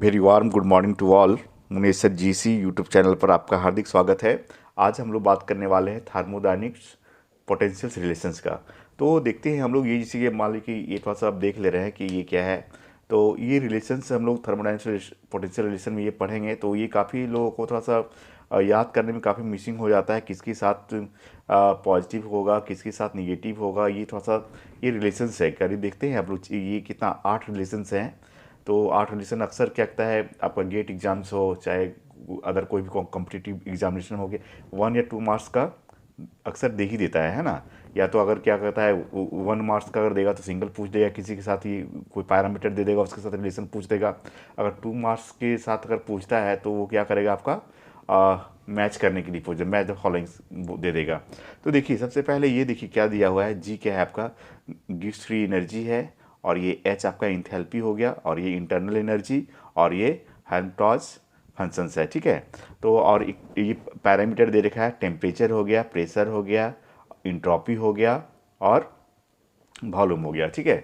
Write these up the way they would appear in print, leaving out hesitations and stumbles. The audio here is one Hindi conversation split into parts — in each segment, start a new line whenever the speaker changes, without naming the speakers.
Very warm good morning to all. Munesar GC YouTube channel पर आपका हार्दिक स्वागत है। आज हम लोग बात करने वाले हैं थर्मोडायनिक्स पोटेंशियल रिलेशंस का। तो देखते हैं हम लोग ये, जैसे कि मान लीजिए कि ये थोड़ा सा आप देख ले रहे हैं कि ये क्या है। तो ये रिलेशंस हम लोग थर्मोडायनिक्स पोटेंशियल रिलेशन में ये पढ़ेंगे, तो ये काफ़ी लोगों को थोड़ा सा याद करने में काफ़ी मिसिंग हो जाता है। किसके साथ पॉजिटिव होगा, किसके साथ निगेटिव होगा, ये थोड़ा सा ये रिलेशंस है। करीब देखते हैं आप लोग ये कितना 8 रिलेशंस हैं। तो 8 रिलेशन अक्सर क्या कहता है, आपका गेट एग्जाम्स हो चाहे अदर कोई भी कॉम्पिटिटिव एग्जामिनेशन हो गया, 1 या 2 मार्क्स का अक्सर दे ही देता है ना। या तो अगर क्या कहता है 1 मार्क्स का अगर देगा तो सिंगल पूछ देगा, किसी के साथ ही कोई पैरामीटर दे देगा, उसके साथ रिलेशन पूछ देगा। अगर 2 मार्क्स के साथ अगर पूछता है तो वो क्या करेगा, आपका मैच करने के लिए पूछ मैच द फॉलोइंग दे देगा। तो देखिए सबसे पहले ये देखिए क्या दिया हुआ है। जी क्या है आपका, गिव्स फ्री एनर्जी है, और ये एच आपका इंथैल्पी हो गया, और ये इंटरनल एनर्जी, और ये हेल्मटॉल्ट्ज फंक्शंस है। ठीक है। तो और ये पैरामीटर दे रखा है, टेम्परेचर हो गया, प्रेशर हो गया, इंट्रॉपी हो गया, और वॉल्यूम हो गया। ठीक है।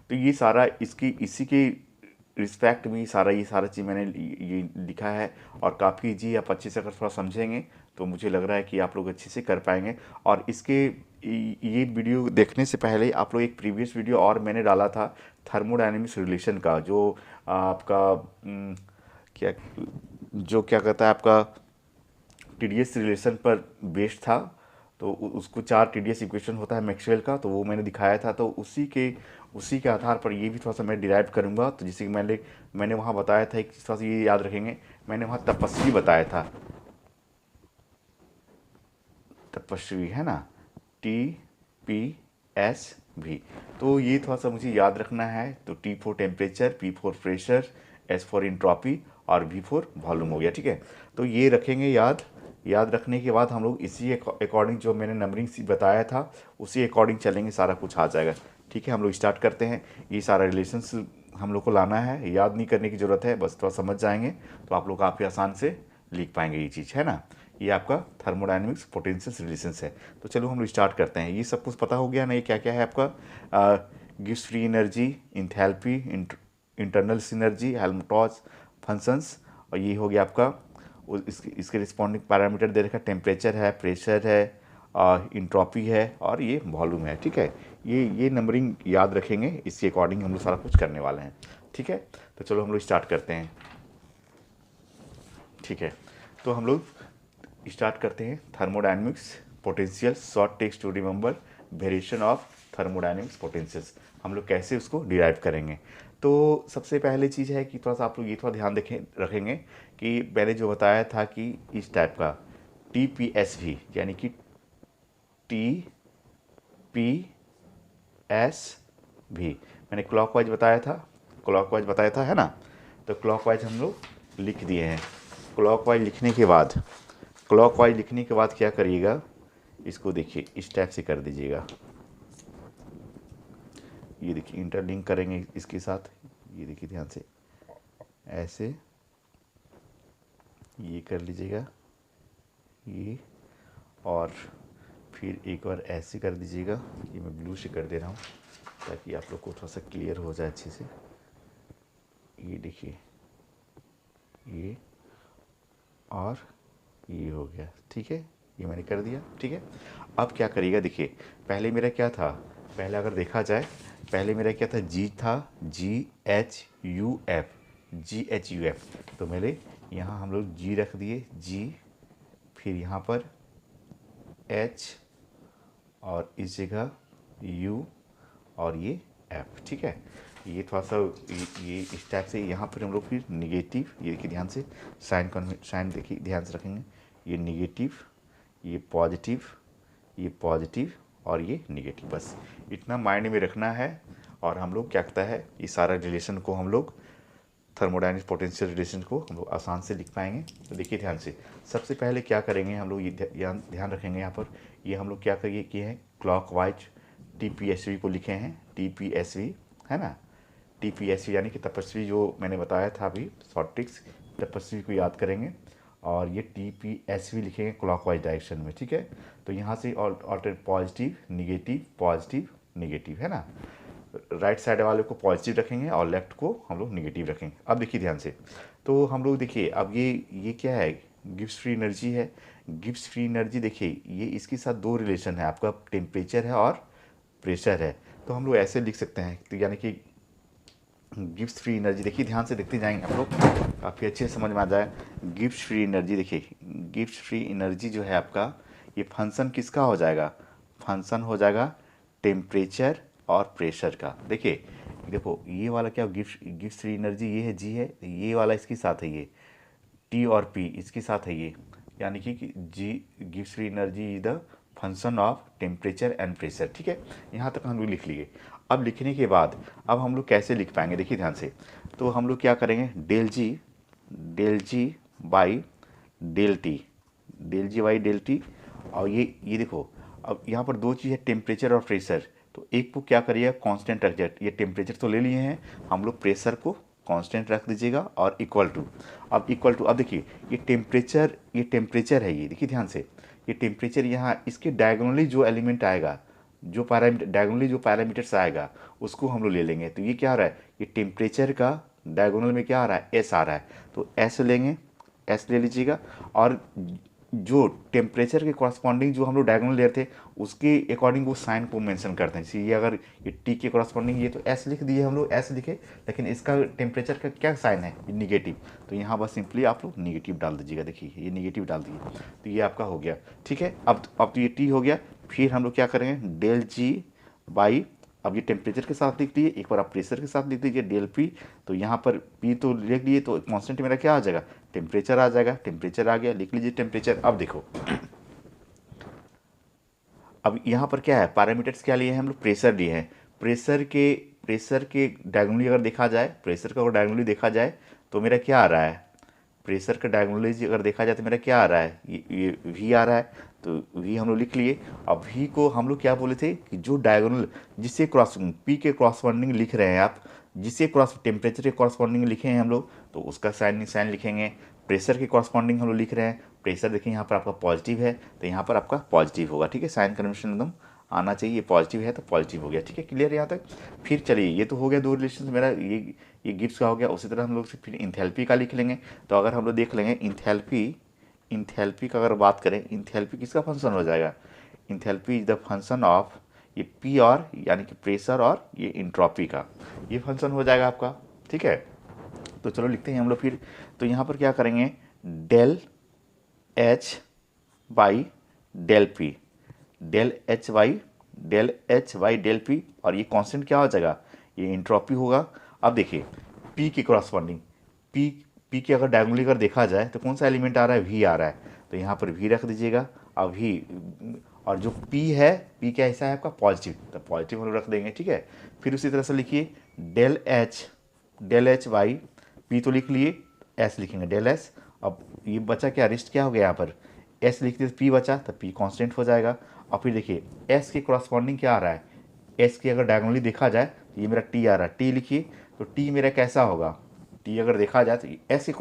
तो ये सारा इसकी इसी के रिस्पेक्ट में ये सारा चीज़ मैंने ये लिखा है। और काफ़ी जी आप अच्छे से अगर थोड़ा समझेंगे तो मुझे लग रहा है कि आप लोग अच्छे से कर पाएंगे। और इसके ये वीडियो देखने से पहले आप लोग एक प्रीवियस वीडियो और मैंने डाला था थर्मोडायनेमिक्स रिलेशन का, जो आपका क्या जो क्या कहता है आपका टीडीएस रिलेशन पर बेस्ड था। तो उसको 4 टीडीएस इक्वेशन होता है मैक्सवेल का, तो वो मैंने दिखाया था। तो उसी के आधार पर ये भी थोड़ा सा मैं डिराइव करूँगा। तो जैसे कि मैंने वहाँ बताया था, एक थोड़ा सा ये याद रखेंगे, मैंने वहाँ तपस्वी बताया था। तपस्वी है ना, TPSV। तो ये थोड़ा सा मुझे याद रखना है। तो T for temperature, P for pressure, S for entropy, और V फॉर वॉल्यूम हो गया। ठीक है। तो ये रखेंगे याद रखने के बाद हम लोग इसी अकॉर्डिंग जो मैंने नंबरिंग बताया था उसी अकॉर्डिंग चलेंगे, सारा कुछ आ जाएगा। ठीक है, हम लोग स्टार्ट करते हैं। ये सारा रिलेशंस हम लोग को लाना है, याद नहीं करने की ज़रूरत है, बस थोड़ा समझ जाएंगे तो आप लोग काफ़ी आसान से लिख पाएंगे ये चीज़, है ना। ये आपका थर्मोडायनेमिक्स पोटेंशियल रिलेशंस है। तो चलो हम लोग स्टार्ट करते हैं। ये सब कुछ पता हो गया ना, ये क्या क्या है आपका, गिव्स free energy, enthalpy, internal energy, Helmholtz functions, और ये हो गया आपका इसके रिस्पॉन्डिंग पैरामीटर दे रखा है, टेम्परेचर है, प्रेशर है, इंट्रॉपी है, और ये वॉल्यूम है। ठीक है। ये नंबरिंग याद रखेंगे, इसके अकॉर्डिंग हम लोग सारा कुछ करने वाले हैं। ठीक है। तो चलो हम लोग स्टार्ट करते हैं। ठीक है। तो हम लोग स्टार्ट करते हैं thermodynamics potential, short text to remember, variation of thermodynamics potentials, हम लोग कैसे उसको डिराइव करेंगे। तो सबसे पहले चीज़ है कि थोड़ा सा आप लोग ये थोड़ा ध्यान रखेंगे कि मैंने जो बताया था कि इस टाइप का TPSV, यानी कि TPSV मैंने क्लॉकवाइज बताया था, है ना। तो क्लॉकवाइज हम लोग लिख दिए हैं। क्लॉकवाइज लिखने के बाद क्या करिएगा, इसको देखिए इस टाइप से कर दीजिएगा। ये देखिए इंटरलिंक करेंगे इसके साथ, ये देखिए ध्यान से ऐसे ये कर लीजिएगा ये, और फिर एक बार ऐसे कर दीजिएगा। ये मैं ब्लू से कर दे रहा हूँ ताकि आप लोग को थोड़ा सा क्लियर हो जाए अच्छे से। ये देखिए ये, और ये हो गया। ठीक है, ये मैंने कर दिया। ठीक है। अब क्या करिएगा, देखिए पहले मेरा क्या था, पहले अगर देखा जाए पहले मेरा क्या था, जी था, GHUF। तो मेरे यहाँ हम लोग जी रख दिए, जी, फिर यहाँ पर H, और इस जगह U, और ये F। ठीक है। ये थोड़ा सा ये इस टाइप से, यहाँ पर हम लोग फिर निगेटिव, ये देखिए ध्यान से साइन देखिए ध्यान से रखेंगे, ये निगेटिव, ये पॉजिटिव, ये पॉजिटिव, और ये निगेटिव, बस इतना माइंड में रखना है। और हम लोग क्या कहता है, ये सारा रिलेशन को हम लोग थर्मोडायनेमिक्स पोटेंशियल रिलेशन को हम लोग आसान से लिख पाएंगे। तो देखिए ध्यान से, सबसे पहले क्या करेंगे हम लोग, ये ध्यान रखेंगे यहाँ पर, ये हम लोग क्या करिए किए हैं, क्लॉकवाइज TPSV को लिखे हैं, TPSV, है ना। TPSV यानी कि तपस्वी, जो मैंने बताया था अभी शॉर्ट ट्रिक्स, तपस्वी को याद करेंगे, और ये TPSV लिखेंगे क्लॉकवाइज डायरेक्शन में। ठीक है। तो यहाँ से alter positive negative, positive negative, है ना। राइट साइड वाले को पॉजिटिव रखेंगे और लेफ्ट को हम लोग निगेटिव रखेंगे। अब देखिए ध्यान से, तो हम लोग देखिए अब ये क्या है, गिब्स फ्री एनर्जी है। गिब्स फ्री एनर्जी देखिए ये इसके साथ दो रिलेशन है, आपका टेम्परेचर है और प्रेशर है। तो हम लोग ऐसे लिख सकते हैं, तो यानी कि गिब्स फ्री एनर्जी, देखिए ध्यान से देखते जाएंगे आप लोग, काफ़ी अच्छे से समझ में आ जाए। गिब्स फ्री एनर्जी देखिए, गिब्स फ्री एनर्जी जो है आपका, ये फंक्शन किसका हो जाएगा, फंक्शन हो जाएगा टेम्परेचर और प्रेशर का। देखिए देखो ये वाला क्या, गिब्स फ्री एनर्जी ये है जी है, ये वाला इसके साथ है ये टी और पी इसके साथ है ये, यानी कि जी गिव्स free energy is the function of temperature and pressure. ठीक है, यहाँ तक हम लोग लिख लिए। अब लिखने के बाद अब हम लोग कैसे लिख पाएंगे, देखिए ध्यान से, तो हम लोग क्या करेंगे, del G by del G by del T. और ये देखो अब यहाँ पर दो चीज़ है, टेम्परेचर और प्रेशर, तो एक को क्या करिएगा कांस्टेंट रख जाए, ये टेम्परेचर तो ले लिए हैं हम लोग, प्रेशर को कांस्टेंट रख दीजिएगा और इक्वल टू। अब इक्वल टू, अब देखिए ये टेम्परेचर है, ये देखिए ध्यान से, ये टेम्परेचर यहाँ इसके डायगोनली जो एलिमेंट आएगा, जो पैरामीटर डायगोनली जो पैरामीटर्स आएगा उसको हम लोग ले लेंगे। तो ये क्या आ रहा है, ये टेम्परेचर का डायगोनल में क्या आ रहा है, एस आ रहा है, तो एस लेंगे, एस ले लीजिएगा। और जो टेम्परेचर के कॉरस्पॉन्डिंग जो हम लोग डायगोनल ले रहे थे उसके अकॉर्डिंग वो साइन को मेंशन करते हैं। जैसे ये अगर ये टी के कॉरस्पॉन्डिंग ये तो एस लिख दिए हम लोग, एस लिखे, लेकिन इसका टेम्परेचर का क्या साइन है, ये निगेटिव, तो यहाँ बस सिंपली आप लोग निगेटिव डाल दीजिएगा। देखिए ये निगेटिव डाल दिए, तो ये आपका हो गया। ठीक है, अब तो ये टी हो गया, फिर हम लोग क्या करेंगे, डेल जी बाई, अब ये टेम्परेचर के साथ लिख दिए, एक बार आप प्रेशर के साथ लिख दीजिए डेल पी, तो यहाँ पर पी तो लिख दिए, तो कांस्टेंट मेरा क्या आ जाएगा, टेम्परेचर आ जाएगा, टेम्परेचर आ गया, लिख लीजिए टेम्परेचर। अब देखो अब यहाँ पर क्या है, पैरामीटर्स क्या लिए हैं हम लोग, प्रेशर लिए हैं। प्रेशर के डायगोनली अगर देखा जाए, प्रेशर का अगर डायगोनली देखा जाए तो मेरा क्या आ रहा है, प्रेशर का डायगोनली अगर देखा जाए तो मेरा क्या आ रहा है, ये वी आ रहा है, तो वी हम लोग लिख लिए। अब वी को हम लोग क्या बोले थे कि जो डायगोनल जिससे क्रॉस पी के क्रॉसपॉन्डिंग लिख रहे हैं आप, जिससे क्रॉस टेम्परेचर के कॉरस्पॉन्डिंग लिखे हैं हम लोग, तो उसका साइन लिखेंगे। प्रेशर के कॉरस्पॉन्डिंग हम लोग लिख रहे हैं, प्रेशर देखिए यहाँ पर आपका पॉजिटिव है तो यहाँ पर आपका पॉजिटिव होगा। ठीक है, साइन कन्वेंशन एकदम आना चाहिए, पॉजिटिव है तो पॉजिटिव हो गया। ठीक है, क्लियर यहाँ तक। फिर चलिए ये तो हो गया दो रिलेशन मेरा, ये गिब्स का हो गया। उसी तरह हम लोग फिर इंथैल्पी का लिख लेंगे। तो अगर हम लोग देख लेंगे इंथैल्पी का अगर बात करें, इंथैल्पी किसका फंक्शन हो जाएगा, enthalpy is the function of ये पी और यानी कि प्रेशर और ये इंट्रॉपी का ये फंक्शन हो जाएगा आपका। ठीक है, तो चलो लिखते हैं हम लोग फिर। तो यहाँ पर क्या करेंगे, del H by del P, del H by del P, और ये कांस्टेंट क्या हो जाएगा, ये इंट्रॉपी होगा। अब देखिए पी के कॉरस्पॉन्डिंग, पी के अगर डायगोनली अगर देखा जाए तो कौन सा एलिमेंट आ रहा है, वी आ रहा है, तो यहाँ पर वी रख दीजिएगा। अब वी और जो पी है, पी क्या ऐसा है आपका पॉजिटिव, तो पॉजिटिव हम लोग रख देंगे। ठीक है, फिर उसी तरह से लिखिए डेल एच बाई पी तो लिख लिए, एस लिखेंगे डेल एस। अब ये बचा क्या, रिस्ट क्या हो गया यहाँ पर, एस लिख दिए, पी बचा तो पी कांस्टेंट हो जाएगा। और फिर देखिए एस के कॉरस्पॉन्डिंग क्या आ रहा है, एस की अगर डायगोनली देखा जाए तो ये मेरा टी आ रहा है, टी लिखिए, तो टी मेरा कैसा होगा, टी अगर देखा जाए तो एस के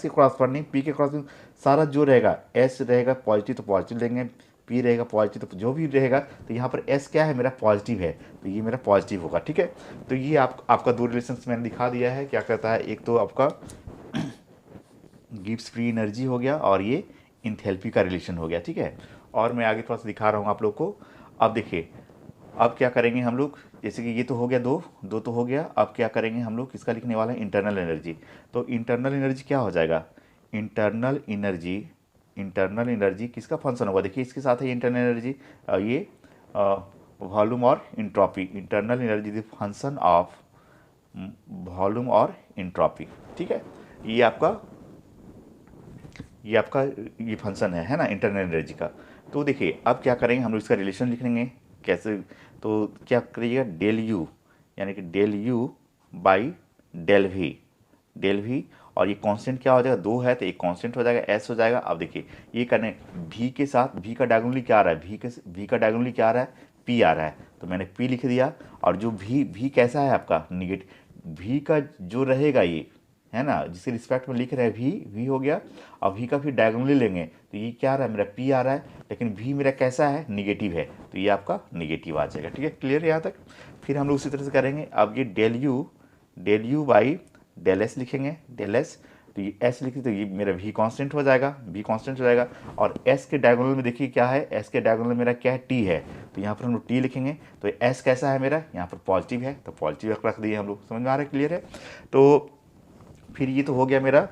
कॉरस्पॉन्डिंग पी के कॉरस्पॉन्डिंग सारा जो रहेगा, एस रहेगा पॉजिटिव तो पॉजिटिव लेंगे, पी रहेगा पॉजिटिव तो जो भी रहेगा, तो यहाँ पर एस क्या है मेरा पॉजिटिव है, तो ये मेरा पॉजिटिव होगा। ठीक है, तो ये आपका दो रिलेशंस मैंने दिखा दिया है, क्या कहता है, एक तो आपका गिब्स फ्री एनर्जी हो गया और ये इंथैल्पी का रिलेशन हो गया। ठीक है, और मैं आगे थोड़ा सा दिखा रहा हूँ आप लोग को। अब देखिए अब क्या करेंगे हम लोग, जैसे कि ये तो हो गया दो तो हो गया। अब क्या करेंगे हम लोग, किसका लिखने वाला है, इंटरनल एनर्जी। तो इंटरनल एनर्जी क्या हो जाएगा, इंटरनल एनर्जी किसका फंक्शन होगा, देखिए इसके साथ है इंटरनल एनर्जी, ये वॉल्यूम और entropy, internal energy the function of volume और इंट्रॉपी। ठीक है, ये आपका ये फंक्शन है ना इंटरनल एनर्जी का। तो देखिए अब क्या करेंगे हम लोग, इसका रिलेशन लिख लेंगे कैसे, तो क्या करिएगा, डेल यू यानी कि del U by del V, और ये कांस्टेंट क्या हो जाएगा, दो है तो एक कांस्टेंट हो जाएगा, एस हो जाएगा। अब देखिए ये करने भी के साथ, भी का डायगोनली क्या आ रहा है, भी का डायगोनली क्या आ रहा है, पी आ रहा है, तो मैंने पी लिख दिया। और जो भी कैसा है आपका निगेटिव, भी का जो रहेगा ये है ना, जिसके रिस्पेक्ट में लिख रहे हैं वी हो गया। अब वी का फिर डायगोनली लेंगे तो ये क्या आ रहा है मेरा पी आ रहा है, लेकिन वी मेरा कैसा है निगेटिव है, तो ये आपका निगेटिव आ जाएगा। ठीक है, क्लियर यहाँ तक। फिर हम लोग उसी तरह से करेंगे। अब ये del U by del S लिखेंगे, डेल एस, तो ये एस लिखी तो ये मेरा वी कांस्टेंट हो जाएगा, वी कांस्टेंट हो जाएगा। और एस के डायगोनल में देखिए क्या है, एस के डायगोनल मेरा क्या है, टी है, तो यहाँ पर हम लोग टी लिखेंगे। तो एस कैसा है मेरा, यहाँ पर पॉजिटिव है, तो पॉजिटिव रख दिए हम लोग। समझ में आ रहा है, क्लियर है। तो फिर ये तो हो गया मेरा,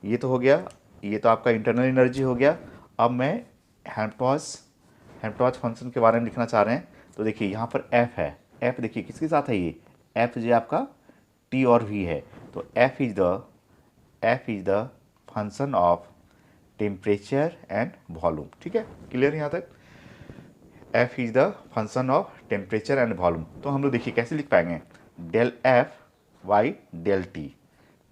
ये तो हो गया, ये तो आपका इंटरनल एनर्जी हो गया। अब मैं हेल्महोल्ट्ज़ फंक्शन के बारे में लिखना चाह रहे हैं। तो देखिए यहाँ पर एफ है, एफ देखिए किसके साथ है, ये एफ जो आपका टी और वी है। तो F is the function of temperature and volume. ठीक है, क्लियर यहाँ तक। F is the function of temperature and volume. तो हम लोग देखिए कैसे लिख पाएंगे, del F by del T,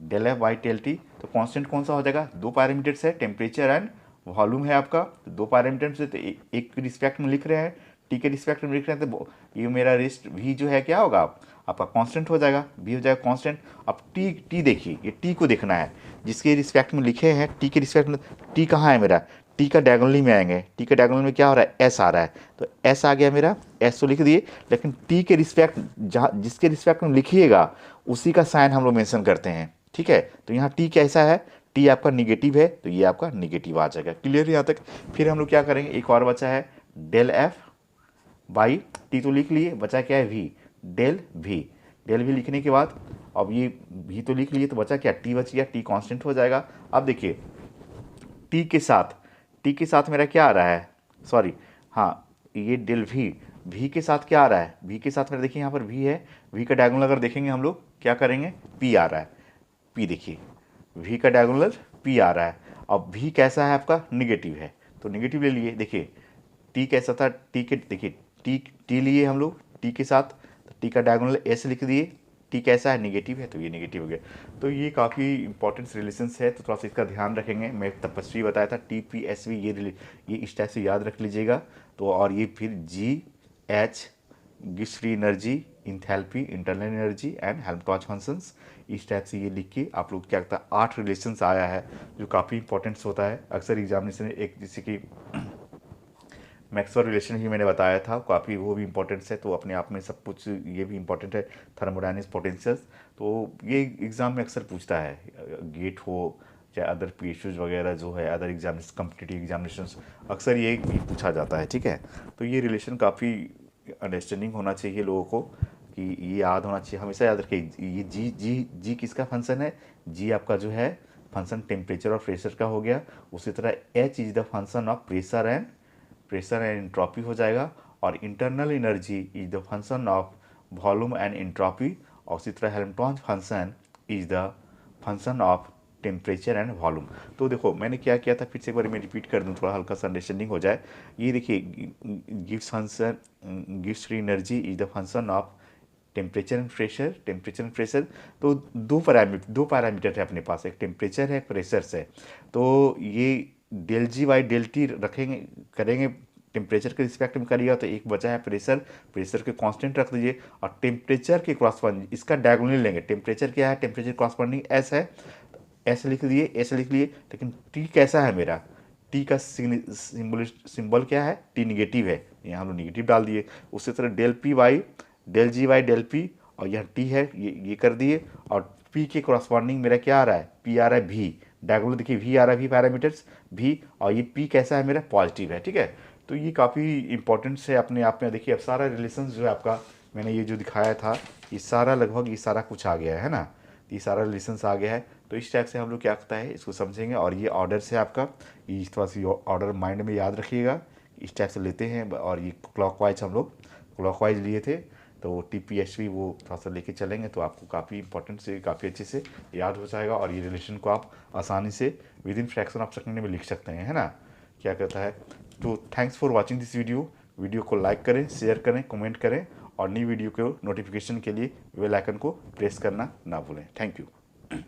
del F by del T. तो कांस्टेंट कौन सा हो जाएगा, दो पैरामीटर्स है, टेम्परेचर एंड वॉल्यूम है आपका। तो दो पैरामीटर्स है, तो एक के रिस्पेक्ट में लिख रहे हैं, टी के रिस्पेक्ट में लिख रहे हैं, तो ये मेरा रेस्ट वी जो है क्या होगा आपका कांस्टेंट हो जाएगा, वी हो जाएगा कांस्टेंट। अब टी देखिए, ये टी को देखना है, जिसके रिस्पेक्ट में लिखे हैं, टी के रिस्पेक्ट में, टी कहाँ है मेरा, टी का डायगोनली में आएंगे, टी के डायगोनल में क्या हो रहा है, एस आ रहा है, तो एस आ गया मेरा, एस तो लिख दिए। लेकिन टी के रिस्पेक्ट जहाँ जिसके रिस्पेक्ट में लिखिएगा उसी का साइन हम लोग मेंशन करते हैं। ठीक है, तो यहाँ टी कैसा है, टी आपका निगेटिव है, तो ये आपका निगेटिव आ जाएगा। क्लियर यहाँ तक। फिर हम लोग क्या करेंगे, एक और बचा है डेल एफ बाई टी, तो लिख लिए, बचा क्या है वी, डेल वी लिखने के बाद अब ये वी तो लिख लिए, तो बचा क्या, टी बच गया, टी कांस्टेंट हो जाएगा। अब देखिए टी के साथ मेरा क्या आ रहा है, सॉरी हाँ, ये डेल वी के साथ क्या आ रहा है, वी के साथ मेरा देखिए यहाँ पर वी है, वी का डायगोनल अगर देखेंगे हम लोग क्या करेंगे, पी आ रहा है, पी देखिए वी का डायगोनल पी आ रहा है। अब वी कैसा है आपका, निगेटिव है, तो निगेटिव ले लिए। देखिए टी कैसा था, टी के देखिए टी लिए हम लोग, टी के साथ, तो टी का डायगोनल एस लिख दिए, टी कैसा है, निगेटिव है, तो ये निगेटिव हो गया। तो ये काफ़ी इंपॉर्टेंट रिलेशंस है, तो थोड़ा सा इसका ध्यान रखेंगे। मैं तपस्वी बताया था टी पी एस वी, ये इस टाइप से याद रख लीजिएगा। तो और ये फिर जी H gives free energy, enthalpy internal energy and Helmholtz functions, इस टाइप से ये लिख के आप लोग क्या करता है, 8 रिलेशंस आया है जो काफ़ी इंपॉर्टेंट्स होता है अक्सर एग्जामिनेशन। एक जैसे कि मैक्सवेल रिलेशन ही मैंने बताया था, काफ़ी वो भी इंपॉर्टेंट्स है, तो अपने आप में सब कुछ ये भी इंपॉर्टेंट है, थर्मोडायनेमिक्स पोटेंशियल्स, तो ये एग्ज़ाम में अक्सर पूछता है, गेट हो चाहे अदर पीएसयूज वगैरह जो है, अदर एग्जामिनेशन कॉम्पिटिटिव एग्जामिनेशंस, अक्सर ये भी पूछा जाता है। ठीक है, तो ये रिलेशन काफ़ी अंडरस्टैंडिंग होना चाहिए लोगों को, कि ये याद होना चाहिए, हमेशा याद रखिए। ये जी किसका फंक्शन है, जी आपका जो है फंक्शन टेम्परेचर और प्रेशर का हो गया। उसी तरह H is the function of pressure and entropy हो जाएगा, और internal energy is the function of volume and entropy, और उसी तरह Helmholtz function is the function of temperature and volume. तो देखो मैंने क्या किया था, फिर से एक बार मैं रिपीट कर दूं, थोड़ा हल्का सा अंडरस्टैंडिंग हो जाए। ये देखिए gives free energy is the function of temperature and pressure. तो दो पैरामीटर है अपने पास, एक टेम्परेचर है, एक प्रेशर है। तो ये del G by del T रखेंगे, करेंगे टेम्परेचर के रिस्पेक्ट में करिएगा, तो एक बचा है प्रेशर के कांस्टेंट रख दीजिए, और टेम्परेचर के क्रॉसपॉन्डिंग इसका डायगोनल लेंगे। टेम्परेचर क्या है, टेम्परेचर क्रॉसपॉन्डिंग एस है, एस लिख लिए। लेकिन टी कैसा है मेरा, टी का सिंबल क्या है, टी निगेटिव है, यहाँ हम लोग निगेटिव डाल दिए। उसी तरह del G by del P, और यह टी है, ये कर दिए, और पी के कॉरस्पॉन्डिंग मेरा क्या आ रहा है, पी आ रहा है वी, डायगोनल देखिए वी आ रहा है, वी पैरामीटर्स वी, और ये पी कैसा है मेरा, पॉजिटिव है। ठीक है, तो ये काफ़ी इंपॉर्टेंट्स है अपने आप में। देखिए अब सारा रिलेशन जो है आपका, मैंने ये जो दिखाया था, ये सारा लगभग ये सारा कुछ आ गया है ना, ये सारा रिलेशंस आ गया है। तो इस टाइप से हम लोग क्या करता है, इसको समझेंगे। और ये ऑर्डर से आपका, इस तरह से ऑर्डर माइंड में याद रखिएगा, इस टाइप से लेते हैं। और ये क्लॉकवाइज हम लोग क्लॉकवाइज लिए थे, तो TPSV वो थोड़ा सा लेके चलेंगे, तो आपको काफ़ी इंपॉर्टेंट से काफ़ी अच्छे से याद हो जाएगा। और ये रिलेशन को आप आसानी से with in fraction of second में लिख सकते हैं, है ना, क्या कहता है। तो thanks for watching this video को लाइक करें, शेयर करें, कमेंट करें, और नई वीडियो को नोटिफिकेशन के लिए बेल आइकन को प्रेस करना ना भूलें। Thank you.